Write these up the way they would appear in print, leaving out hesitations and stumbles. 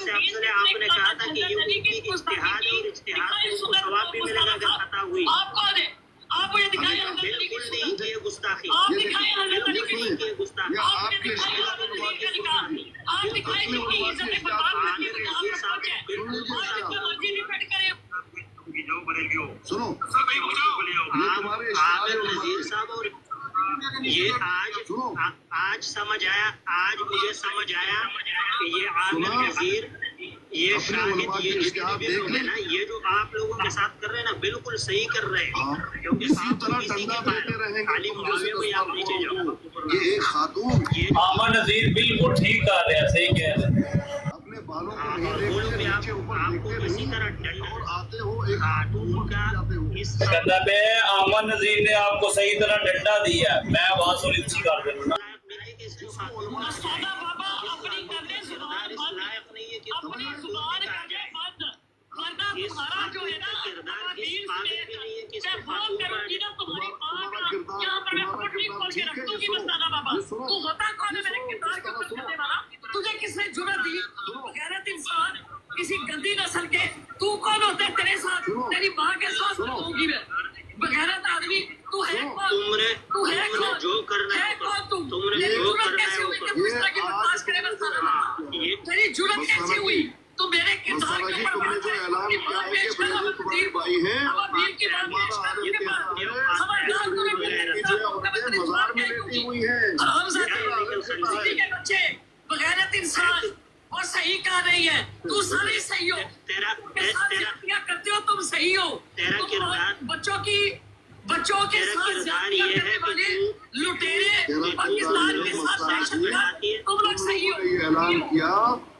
सबसे अफजल है, आपने कहा था कि ये उनकी इज्तिहाद है और इज्तिहाद को उनको सवाब भी मिलेगा अगर खता हुई। आप कौन है? आप मुझे दिखाइए बिल्कुल नहीं कि ये गुस्ताखी, आप दिखाइए बिल्कुल नहीं कि ये गुस्ताखी। आपने दिखाई आप दिखाई कि इज्जत बर्बाद करके कहां पे पहुंचे? आप जो मर्जी डिफेंड करें। सुनो, ये तुम्हारे आमिर नजीर साहब, और ये आज समझ आया, आज मुझे समझ आया कि ये आमिर नजीर, ये शाहिद, ये जितने भी लोग हैं ना, ये जो आप लोगों के साथ कर रहे हैं ना, बिल्कुल सही कर रहे हैं। क्योंकि इसी तरह डंडा देते रहेंगे खाली मुआविया को आप नीचे जाओ। ये एक खातून आमिर नजीर बिल्कुल ठीक कह रहे हैं, सही कह रहे हैं। अपने बालों को नहीं देखते, नीचे ऊपर देखते इसी नहीं, तरह डंडा और आते हो एक खातून का इस कहता है आमिर नजीर ने आपको सही तरह डंडा दिया है, मैं वहां सुनिश्चित कर दूंगा। सौदा बाबा अपनी करने जुबान बंद, अपनी जुबान करने बंद, वरना तुम्हारा जो है ना अबादील से मैं फोन करूंगी ना तुम्हारी मां का, यहाँ पर मैं पटरी खोल के रख दूंगी। मस्ताना बाबा, तू होता कौन है मेरे किरदार को कुछ करने वाला? तुझे किसने जुर्रत दी? गैरत इंसान, किसी गंदी नस्ल के, तू कौन होता है? तेरे साथ तेरी माँ के साथ रहूंगी मैं, बगैरत आदमी। तू है कौन? तू है कौन? जो करना है कौन? तुमने जो करना है वो करो। तेरी जुर्रत कैसे हुई? तो मेरे किरदार के ऊपर तुमने जो ऐलान किया है कि बरेलवी तुम्हारे भाई हैं, मज़ार में लेटी हुई है, बच्चे बगैरत इंसान और सही कह रही है। तू सारे सही हो, तेरा करते हो, तुम सही हो। तेरा किरदार, बच्चों के साथ जाती करने वाले लुटेरे पाकिस्तान के साथ दहशतगर्द, तुम लोग सही हो। ये ऐलान किया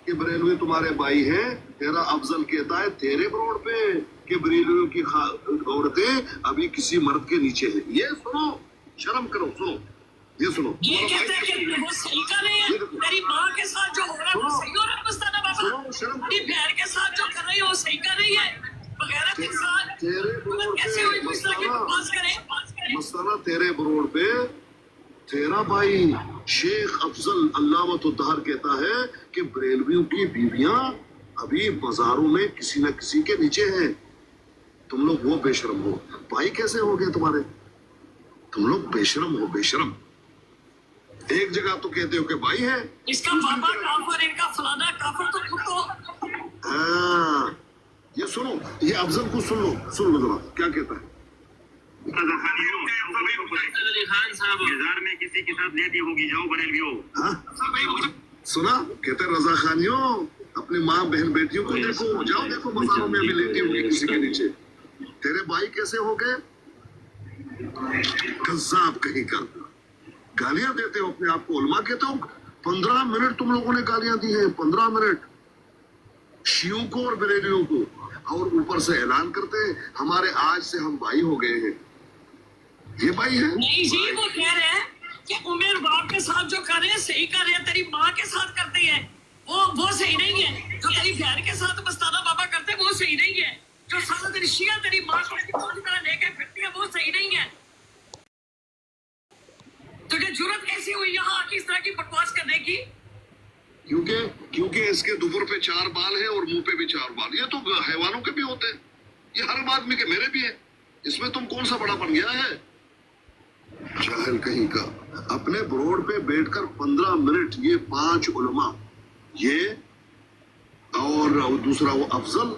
कि बरेलवी तुम्हारे भाई हैं। तेरा अफजल कहता है तेरे ब्रोड पे कि बरेलवियों की औरतें अभी किसी मर्द के नीचे हैं। ये सुनो, शर्म करो, सुनो, ये सुनो। ये कहते हैं कि वो सही कर रही है। तेरी माँ के साथ जो हो रहा है वो सही हो रहा है। मस्ताना बाबा, तेरी बहन के साथ जो कर रही है वो सही कर रही है। बगैरत इंसान कैसे हुई? इस तरह की बकवास करें। मस्ताना तेरे ब्रोड पे तेरा भाई शेख अफजल अल्लामतुद्दहर कहता है कि बरेलवियों की बीवियां अभी बाजारों में किसी न किसी के नीचे हैं। तुम लोग वो बेशरम हो। भाई कैसे हो गए तुम्हारे? तुम लोग बेशरम हो, बेशरम। एक जगह तो कहते हो कि भाई है, इसका पापा काफर, इनका फलाना काफर, तो खुद तो। हाँ, ये सुनो, ये अफजल को सुन लो जरा क्या कहता है। खान साहब बाजार में किसी के साथ लेती होगी, जाओ बरेलवियों। सुना, कहते रजा खानियों अपनी माँ बहन बेटियों को देखो, जाओ देखो बाजारों में अभी लेती होगी किसी के नीचे। तेरे भाई कैसे हो गए? कज़्ज़ाब कहीं का। गालियां देते हो अपने आप को, उलमा कहते हो। 15 मिनट तुम लोगों ने गालियां दी हैं, 15 मिनट शियों को और बरेलियों को, और ऊपर से ऐलान करते हैं हमारे आज से हम भाई हो गए हैं। ये भाई है? नहीं जी, वो कह रहे हैं कि उमेर बाप के साथ जो कर रहे हैं सही कर रहे हैं, तेरी माँ के साथ करते हैं वो सही नहीं है। जो तेरी बहन के साथ मस्ताना बाबा करते हैं वो सही नहीं है। जो सारा दिन शिया तेरी माँ को पूरी तरह लेके फिरती है वो सही नहीं है। तुझे जुर्रत कैसी हुई यहाँ आके इस तरह की बकवास करने की? क्योंकि इसके दुबर पे 4 बाल है और मुंह पे भी 4 बाल। ये तो हैवानों के भी होते हैं, ये हर आदमी के, मेरे भी है। इसमें तुम कौन सा बड़ा बन गया है? जाहिल कहीं का। अपने ब्रोड पे बैठकर 15 मिनट ये 5 उलमा, ये और दूसरा वो अफजल,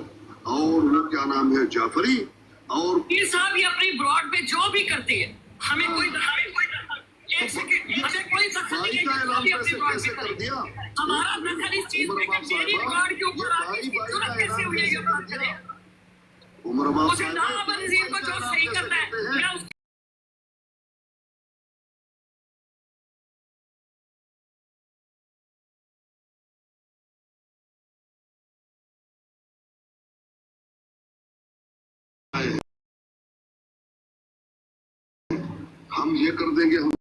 और वो क्या नाम है जाफरी, और ये साहब ये अपनी ब्रॉड पे जो भी करते हैं हमें कोई एक सेकंड, हमें कोई दखल नहीं है। कैसे कर दिया हमारा दखल इस चीज में कि मेरी ब्रॉड के ऊपर आके जुर्रत कैसे हुई है ये बात करें। उमर बाप मुझे ना नजीर को जो सही करना है मैं उसको हम ये कर देंगे। हम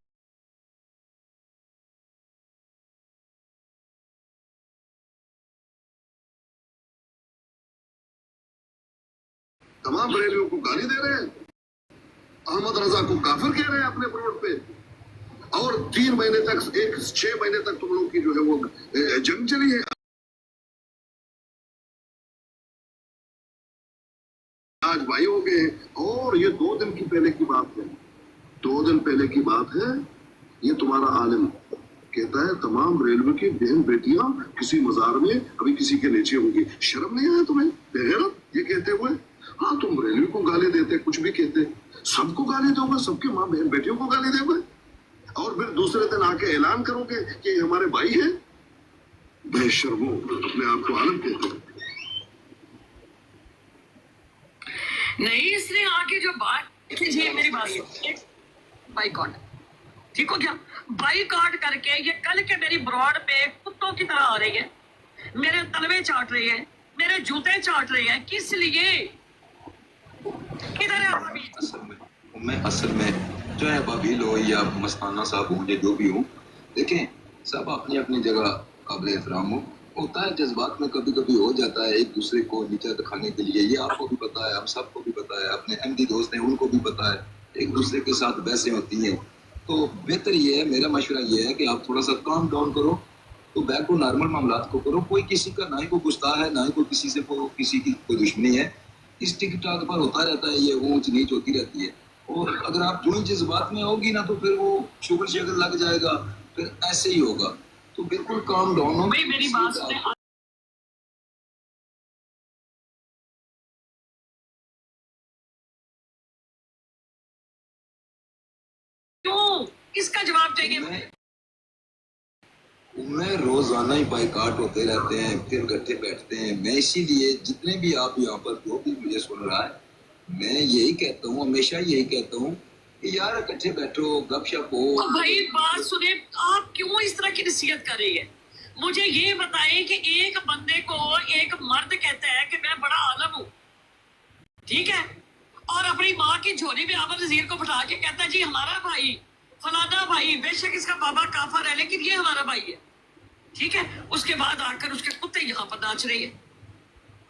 तमाम बरेलियों को गाली दे रहे हैं, अहमद रजा को काफिर कह रहे हैं अपने ब्रोड पे, और 3 महीने तक 6 महीने तक तुम लोग की जो है वो जंग चली है। पहले की बात है, 2 दिन पहले की बात है। ये तुम्हारा आलिम कहता है तमाम रेलवे की बहन बेटियां किसी मजार में अभी किसी के नीचे होंगी। शर्म नहीं आया तुम्हें बेगैरत ये कहते हुए? हाँ, तुम रेलवे को गाली देते, कुछ भी कहते, सबको गाली दोगे, सबके माँ बहन बेटियों को गाली दोगे और फिर दूसरे दिन आके ऐलान करोगे कि ये हमारे भाई हैं। बेशर्मो, अपने आप को आलम कहते हैं। नहीं, इसने आके जो बात कीजिए, मेरी बात बाइकॉट, ठीक हो क्या? बाइकॉट करके ये कल के मेरी ब्रॉड पे कुत्तों की तरह आ रही है, मेरे तलवे चाट रही है, मेरे जूते चाट रही है, किस लिए? किधर है अभी? असल में जो है बाबील हो या मस्ताना साहब हो या जो भी हो, देखें सब अपनी अपनी जगह काबिल एहतराम होता है। जज्बात में कभी कभी हो जाता है एक दूसरे को नीचा दिखाने के लिए, ये आपको भी पता है, हम सबको भी पता है, अपने अहमदी दोस्त हैं उनको भी पता है, एक दूसरे के साथ बहसें होती हैं। तो बेहतर ये है, मेरा मशवरा ये है कि आप थोड़ा सा काम डाउन करो, तो बैक को नॉर्मल मामलात को करो। कोई किसी का ना ही कोई गुस्सा है, ना ही कोई किसी से किसी की कोई दुश्मनी है। इस टिकटॉक पर होता रहता है, ये ऊंच नीच होती रहती है, और अगर आप जो ही जज्बात में होगी ना तो फिर वो शुगर शगर लग जाएगा, फिर ऐसे ही होगा। तो बिल्कुल काम डाउन हो। भाई मेरी बात सुने, क्यों? किसका जवाब चाहिए? मैं रोजाना ही बाइकाट होते रहते हैं, फिर इकट्ठे बैठते हैं। मैं इसीलिए जितने भी आप यहाँ पर जो भी मुझे सुन रहा है, मैं यही कहता हूँ, हमेशा यही कहता हूँ कि यार इकट्ठे बैठो, गपशप हो। तो भाई बात सुने, आप क्यों इस तरह की नसीहत कर रही है? मुझे ये बताएं कि एक बंदे को एक मर्द कहता है कि मैं बड़ा आलम हूँ, ठीक है, और अपनी माँ की झोली में आमर नजीर को बिठा के कहता है जी हमारा भाई फलाना भाई, बेशक इसका बाबा काफर है लेकिन ये हमारा भाई है, ठीक है। उसके बाद आकर उसके कुत्ते यहाँ पर नाच रही है,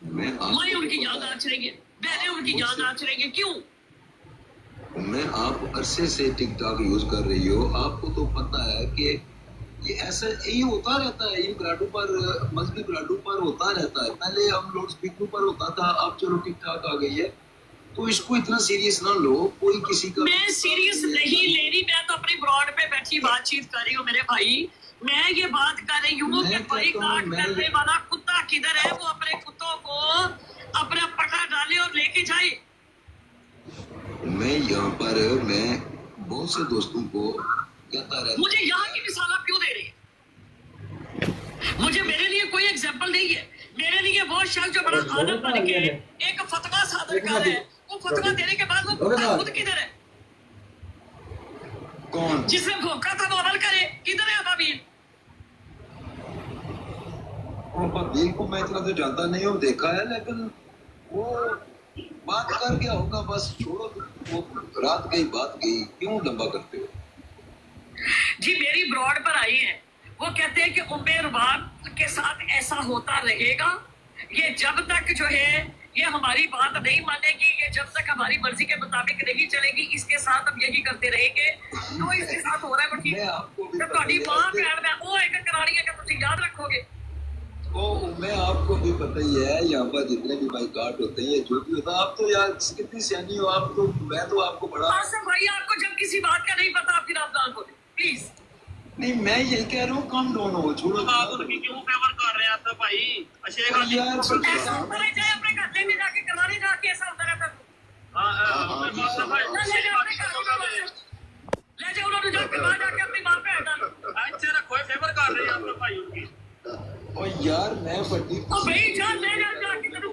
माँ उनकी यहाँ नाच रही है, बहनें उनकी यहाँ नाच रही है, क्यों? मैं आप अरसे से टिकटॉक यूज कर रही हो, आपको तो पता है कि ये ऐसा यही होता रहता है, इन ग्राडू पर, मजहबी ग्राडू पर होता रहता है। पहले हम लोड स्पीकर पर होता था, अब चलो टिकटॉक आ गई है, तो इसको इतना सीरियस ना लो। कोई किसी का मैं सीरियस नहीं ले रही, मैं तो अपनी ब्रॉड पे बैठी बातचीत कर रही हूँ मेरे भाई। मैं ये बात कर रही हूँ कि भाई काट करने वाला कुत्ता किधर है? वो अपने कुत्तों को अपना पटा डाले और लेके जाए। मैं यहाँ पर मैं बहुत से दोस्तों को कहता रहता, मुझे यहाँ की मिसाल आप क्यों दे रही है? मुझे मेरे लिए कोई एग्जाम्पल नहीं है। मेरे लिए वो शख्स जो बड़ा आदम बन के एक फतवा सादर कर है, वो फतवा देने के बाद वो कुत्ता खुद किधर है? कौन जिसने भोंका था वो अमल करे, किधर है अबाबील? बाबील को मैं इतना तो जानता नहीं हूँ, देखा है, लेकिन वो बात कर गया होगा, बस छोड़ो, वो रात गई बात गई, क्यों लंबा करते हो? जी मेरी ब्रॉड पर आई है, वो कहते हैं कि उम्मे रुबाब के साथ ऐसा होता रहेगा, ये जब तक जो है ये हमारी बात नहीं मानेगी, ये जब तक हमारी मर्जी के मुताबिक नहीं चलेगी, इसके साथ हम यही करते रहेंगे। तो इसके साथ हो रहा है वो ठीक, जब ਤੁਹਾਡੀ मां ਭੈਣ ਦਾ ਉਹ ਇੱਕ ਕਰਾਣੀ है कि ਤੁਸੀਂ याद रखोगे। मैं आपको भी पता ही है, यहाँ पर जितने भी बाइकाट होते हैं, जो भी होता है, आप तो यार कितनी सियानी हो आप, तो मैं तो आपको बड़ा आसिफ भाई आपको जब किसी बात का नहीं पता फिर आप ना बोले प्लीज। नहीं, मैं यही कह रहा हूँ, कम डाउन हो, छोड़ो। आप उनकी क्यों फेवर कर रहे हैं आप भाई? अशेख यार, अली ऐसा होता रह जाए, अपने घर में जाके करवाने जाके ऐसा होता रहता है। ले जाओ उन्होंने जाके वहां जाके अपनी मां पे हटा अच्छे रखो, फेवर कर रहे हैं आप भाई उनकी। और यार मैं बड़ी ओ भाई जा ले जा जाके तेरे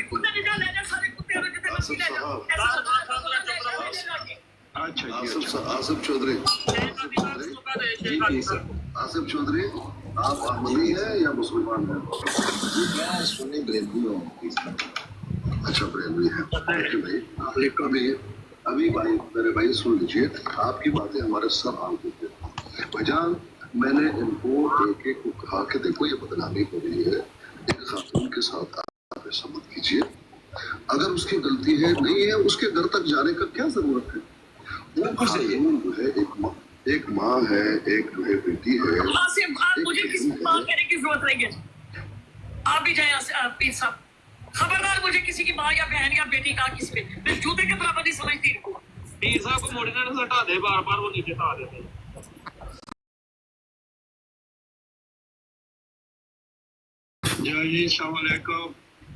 कुत्ते ले जा सारे कुत्ते जितने मर्जी ले जा, ऐसा होता है। आसिफ चौधरी, आसिफ चौधरी, आप अहमदी हैं या मुसलमान हैं? मैं सुन्नी बरेलवी हूँ। अच्छा, बरेलवी है। ओके भाई, अभी भाई मेरे भाई सुन लीजिए, आपकी बातें हमारे सब आम होते हैं। भाईजान, मैंने इनको एक एक को कहा कि देखो ये बदनामी हो रही है एक खातून के साथ, आप ऐसा मत कीजिए, अगर उसकी गलती है नहीं है उसके घर तक जाने का क्या जरूरत है? वो खातून जो है एक माँ है, एक जो है बेटी है। आसिफ आप मुझे किसी की बात करने की जरूरत नहीं है, आप भी जाए पीर साहब, खबरदार मुझे किसी की माँ या बहन या बेटी का किसी पे मैं जूते के बराबर नहीं समझती। पीर साहब को मोड़ने से हटा दे, बार बार वो नीचे हटा देते। जी सलामकुम।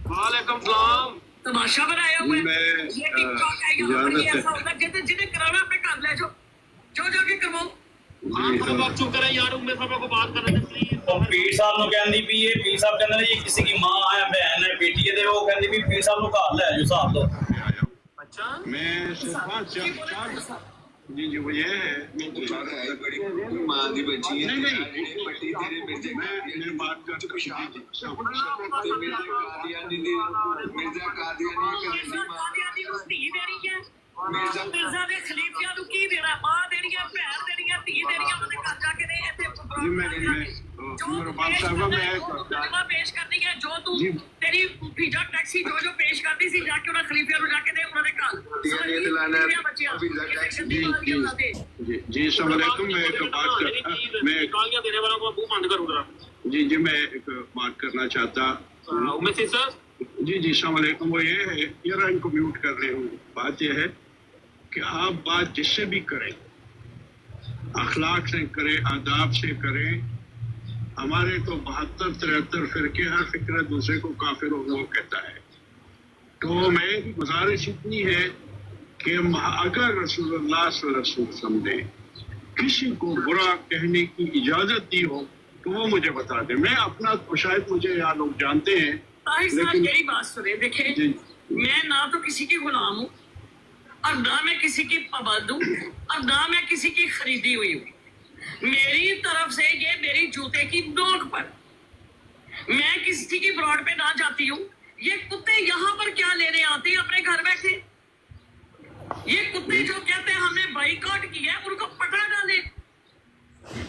वालेकुम सलाम। तमाशा बनाया हुआ है। मैं, ये टिकटॉक आएगा, इजाजत है। ऐसा होगा जिन्हें कराना अपने घर ले जाओ, जो जाके करवाओ। आप सब आप चुप करें यार, उम्मे साहब को बात करने दे प्लीज। तो पीर साहब ਨੂੰ ਕਹਿੰਦੀ ਵੀ ਇਹ ਪੀਰ ਸਾਹਿਬ ਕਹਿੰਦੇ ਨੇ ਜੀ ਕਿਸੇ ਦੀ ਮਾਂ ਹੈ ਬਹਿਨ ਹੈ ਬੇਟੀ ਹੈ ਤੇ ਉਹ ਕਹਿੰਦੀ ਵੀ ਪੀਰ ਸਾਹਿਬ ਨੂੰ ਘਰ ਲੈ ਜਾਓ ਸਾਹਿਬ ਤੋਂ अच्छा मैं चार जी जी वो ये है मां दी बच्ची है नहीं पट्टी तेरे मिर्जे मैं बात करता मिर्जा कादियानी ਕਾਦੀਆਨੀ ਨੂੰ ਧੀ ਦੇਣੀ ਹੈ, मिर्जा ਮਿਰਜ਼ਾ ਦੇ ਖਲੀਫਿਆਂ ਨੂੰ ਕੀ ਦੇਣਾ? ਮਾਂ ਦੇਣੀ ਹੈ, ਭੈਣ ਦੇਣੀ ਹੈ, ਧੀ ਦੇਣੀ ਹੈ, ਉਹਦੇ ਘਰ ਜਾ ਕੇ ਨੇ ਇੱਥੇ जी मेरे बाप साहब मैं ਮੁਕੱਦਮਾ ਪੇਸ਼ ਕਰਨੀ ਹੈ, ਜੋ ਤੂੰ ਜੀ। ਤੇਰੀ ਵੀਜ਼ਾ ਟੈਕਸੀ ਜੋ ਪੇਸ਼ ਕਰਦੀ ਸੀ, ਜਾ ਕੇ ਉਹਨਾਂ ਖਲੀਫਿਆਂ ਨੂੰ ਜਾ ਕੇ ਦੇ ਉਹਨਾਂ ਦੇ ਘਰ। ये तो लाना है, ਬੱਚਿਆਂ ਵੀਜ਼ਾ ਟੈਕਸੀ। जी सलामकुम। मैं एक बात कर मैं गालियां देने वालों को मुंह बंद करो जरा। जी मैं एक बात करना चाहता उम्मे सिस्टर जी सलामकुम। वो ये है यार इनको म्यूट कर रहे हूँ। बात ये है कि आप बात जिससे भी करें अखलाक से करें, आदाब से करें। हमारे तो 72-73 फिरके, हर फिक्र दूसरे को काफिर वो कहता है। तो मेरी गुजारिश इतनी है कि अगर रसूलुल्लाह सल्लल्लाहु अलैहि वसल्लम समझे किसी को बुरा कहने की इजाजत दी हो तो वो मुझे बता दे। मैं अपना तो शायद मुझे यहाँ लोग जानते हैं ताहिर साहब लेकिन- मेरी बात सुने, देखे जी मैं ना तो किसी की गुलाम हूँ और ना मैं किसी की पाबंद हूँ और ना मैं किसी की खरीदी हुई हूँ। मेरी तरफ से ये मेरी जूते की नोक पर, मैं किसी की ब्रॉड पे ना जाती हूँ। ये कुत्ते यहाँ पर क्या लेने आते हैं अपने घर बैठे? ये कुत्ते जो कहते हैं हमने बाइकआउट किया है, उनको पकड़ा डाले।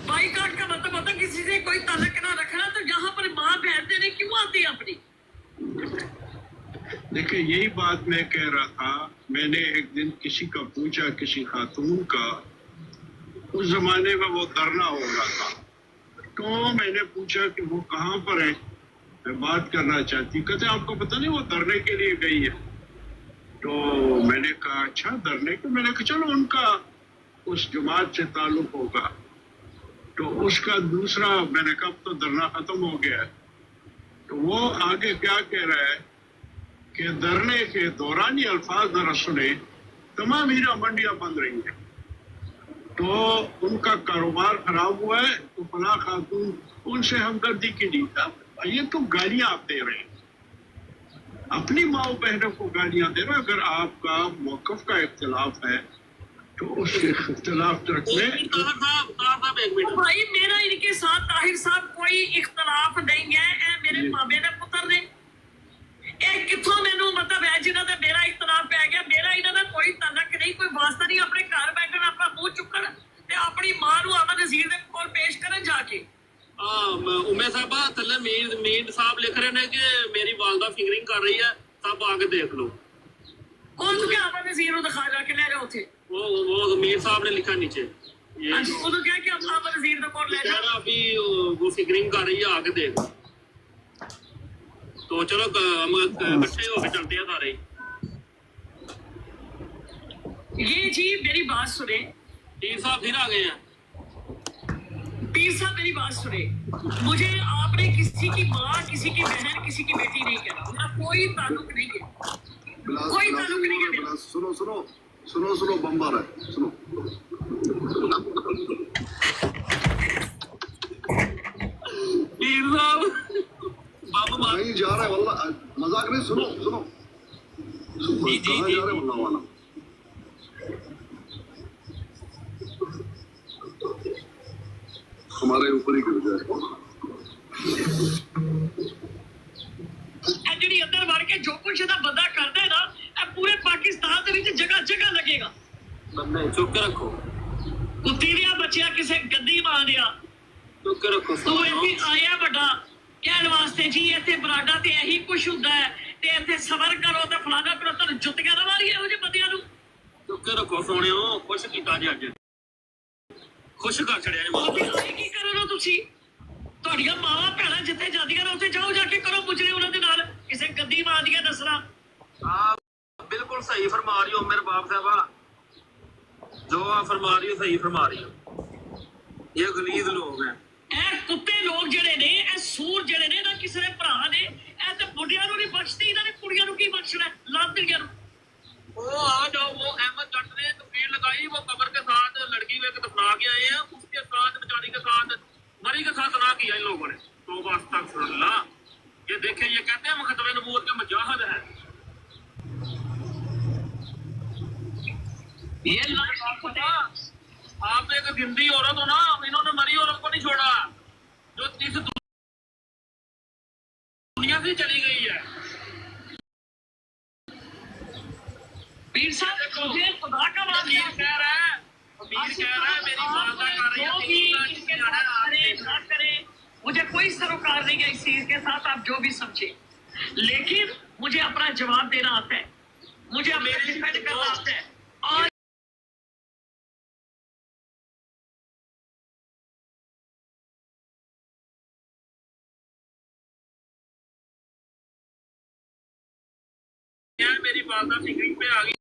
बाइकआउट का मतलब होता है किसी से कोई ताल्लुक ना रखना। तो यहाँ पर माँ बहन देने क्यों आती है अपनी? देखिए यही बात मैं कह रहा था। मैंने एक दिन किसी का पूछा, किसी खातून का, उस जमाने में वो धरना हो रहा था, तो मैंने पूछा कि वो कहाँ पर है, मैं बात करना चाहती। कहते आपको पता नहीं वो धरने के लिए गई है। तो मैंने कहा अच्छा धरने के, मैंने कहा चलो उनका उस जमात से ताल्लुक होगा। तो उसका दूसरा मैंने कहा अब तो धरना खत्म हो गया है। तो वो आगे क्या कह रहा है कि धरने के दौरान ये अल्फाज न सुने, तमाम हीरा मंडियां बंद रही हैं, तो उनका कारोबार खराब हुआ है, तो फला खातून उनसे हमदर्दी की दी। ये तो गालियां आप दे रहे हैं, अपनी माओ बहनों को गालियां दे रहे हैं। अगर आपका मौकफ का इख्तिलाफ है तो उस इख्तिलाफ रखने। ताहिर साहब एक मिनट। भाई मेरा इनके साथ ताहिर साहब कोई इख्तलाफ नहीं है। ए मेरे मामे दे पुत्र ने ਇਹ ਕਿੱਥੋਂ ਮੈਨੂੰ ਮਤਲਬ ਹੈ ਜਿਨ੍ਹਾਂ ਦਾ ਮੇਰਾ ਇਖਤਲਾਫ ਪੈ ਗਿਆ। ਮੇਰਾ ਇਹਨਾਂ ਦਾ ਕੋਈ ਤਾਲੁਕ ਨਹੀਂ, ਕੋਈ ਵਾਸਤਾ ਨਹੀਂ। ਆਪਣੇ ਘਰ ਬੈਠਣ, ਆਪਣਾ ਮੂੰਹ ਚੁੱਕਣ ਤੇ ਆਪਣੀ ਮਾਂ ਨੂੰ ਅਮਨ ਨਜ਼ੀਰ ਦੇ ਕੋਲ ਪੇਸ਼ ਕਰਨ ਜਾ ਕੇ। उम्मे साहबा थल्ले मीर साहब लिख रहे हैं कि मेरी वालदा फिंगरिंग कर रही है, सब आके देख लो। कौन सा अमन नजीर ਨੂੰ ਦਿਖਾ ਜਾ ਕੇ ਲੈ ਜਾਓ ਉੱਥੇ। वो मीर साहब ने लिखा नीचे, ये ਅੱਜ ਉਹਨੂੰ ਕਹਿ ਕੇ ਅਮਨ ਨਜ਼ੀਰ ਦੇ ਕੋਲ ਲੈ कह ਜਾ। रहा अभी वो फिंगरिंग कर रही है, आके देख। तो चलो हम इकट्ठे होके चलते हैं सारे। ये जी मेरी बात सुने, पीर साहब फिर आ गए हैं। पीर साहब मेरी बात सुने। मुझे आपने किसी की माँ, किसी की बहन, किसी की बेटी नहीं कहना। मेरा कोई ताल्लुक नहीं है, कोई ताल्लुक नहीं है मेरा। सुनो सुनो सुनो सुनो बम्बर है, सुनो। पीर साहब बाबू मार नहीं जा रहा है वल्ला, मजाक नहीं। सुनो सुनो जी, कहाँ जी। जा रहे हैं वल्ला वाला। हमारे ऊपर ही गिर जाए। ਇਹ ਜਿਹੜੀ ਅੰਦਰ ਵੜ ਕੇ ਜੋ ਕੁਛ ਇਹਦਾ ਬੰਦਾ ਕਰਦਾ ਹੈ ਨਾ, ਇਹ ਪੂਰੇ ਪਾਕਿਸਤਾਨ ਦੇ ਵਿੱਚ ਜਗ੍ਹਾ ਜਗ੍ਹਾ ਲੱਗੇਗਾ। बंदे चुप के रखो, ਕੁੱਤੀ ਦੀਆਂ ਬੱਚਿਆਂ ਕਿਸੇ ਗੰਦੀ ਮਾਂ ਦਿਆ। चुप के रखो। ਤੂੰ ਇੱਥੇ ਆਇਆ ਵੱਡਾ ਕਹਿਣ ਵਾਸਤੇ ਜੀ ਇੱਥੇ ਬਰਾਡਾ ਤੇ ਇਹੀ ਕੁਛ ਹੁੰਦਾ ਹੈ ਤੇ ਇੱਥੇ ਸਬਰ ਕਰੋ ਤੇ ਫਲਾਣਾ ਕਰੋ। ਤੁਹਾਨੂੰ ਜੁੱਤੀਆਂ ਨਾ ਮਾਰੀਏ ਇਹੋ ਜਿਹੇ ਬੰਦਿਆਂ ਨੂੰ। ਚੁੱਪ ਕੇ ਰੱਖੋ ਸੋਹਣਿਓ, ਖੁਸ਼ ਕੀਤਾ ਜੀ ਅੱਜ, ਖੁਸ਼ ਕਰ ਛੜਿਆ ਜੀ ਮਾਂ। ਉੱਥੇ ਆਏ ਕੀ ਕਰੋ ਨਾ ਤੁਸੀਂ? ਤੁਹਾਡੀਆਂ ਮਾਵਾਂ ਭੈਣਾਂ ਜਿੱਥੇ ਜਾਂਦੀਆਂ ਨੇ ਉੱਥੇ ਜਾਓ, ਜਾ ਕੇ ਕਰੋ ਮੁਜਰੇ ਉਹਨਾਂ ਦੇ ਨਾਲ। ਕਿਸੇ ਗੰਦੀ ਮਾਂ ਦੀਆਂ ਦੱਸਣਾ। ਬਿਲਕੁਲ ਸਹੀ ਫਰਮਾ ਰਹੀ ਹੋ ਮੇਰੇ ਬਾਪ ਸਾਹਿਬਾ। جو آپ فرما رہی ہو صحیح فرما رہی ہو. یہ غلیظ لوگ ہیں. ਇਹ ਕੁੱਤੇ ਲੋਕ ਜਿਹੜੇ ਨੇ, ਇਹ ਸੂਰ ਜਿਹੜੇ ਨੇ ਨਾ, ਕਿਸੇ ਦੇ ਭਰਾ ਨੇ, ਇਹ ਤੇ ਬੁੱਢਿਆਂ ਨੂੰ ਨਹੀਂ ਬਖਸ਼ਦੇ, ਇਹਨਾਂ ਨੇ ਕੁੜੀਆਂ ਨੂੰ ਕੀ ਬਖਸ਼ਣਾ, ਲਾਂਤੀਆਂ ਨੂੰ. وہ آ جاؤ، وہ احمد جٹ نے تقریر لگائی، وہ قبر کے ساتھ لڑکی کو ایک دفنا کے آئے ہیں، اس کے ساتھ بیچاری کے ساتھ مری کے ساتھ نہ کیا ان لوگوں نے. توبہ استغفر اللہ. یہ دیکھیں، یہ کہتے ہیں مختم نبوت کے مجاہد ہیں. یہ لاش کتے آپ ایک زندگی عورت ہو نا، انہوں نے مری عورت کو نہیں چھوڑا جو اس دنیا سے چلی گئی ہے. پیر صاحب مجھے خدا کا امیر واسطہ کہہ رہا ہے، امیر کہہ رہا ہے میری والدہ کر رہی جو بھی اس کے ساتھ کرے نہ کرے، مجھے کوئی سروکار نہیں ہے اس چیز کے ساتھ، آپ جو بھی سمجھے، لیکن مجھے اپنا جواب دینا آتا ہے، مجھے اپنا ڈیفینڈ کرنا آتا ہے. اور میری والدہ فکرنگ پہ آ گئی.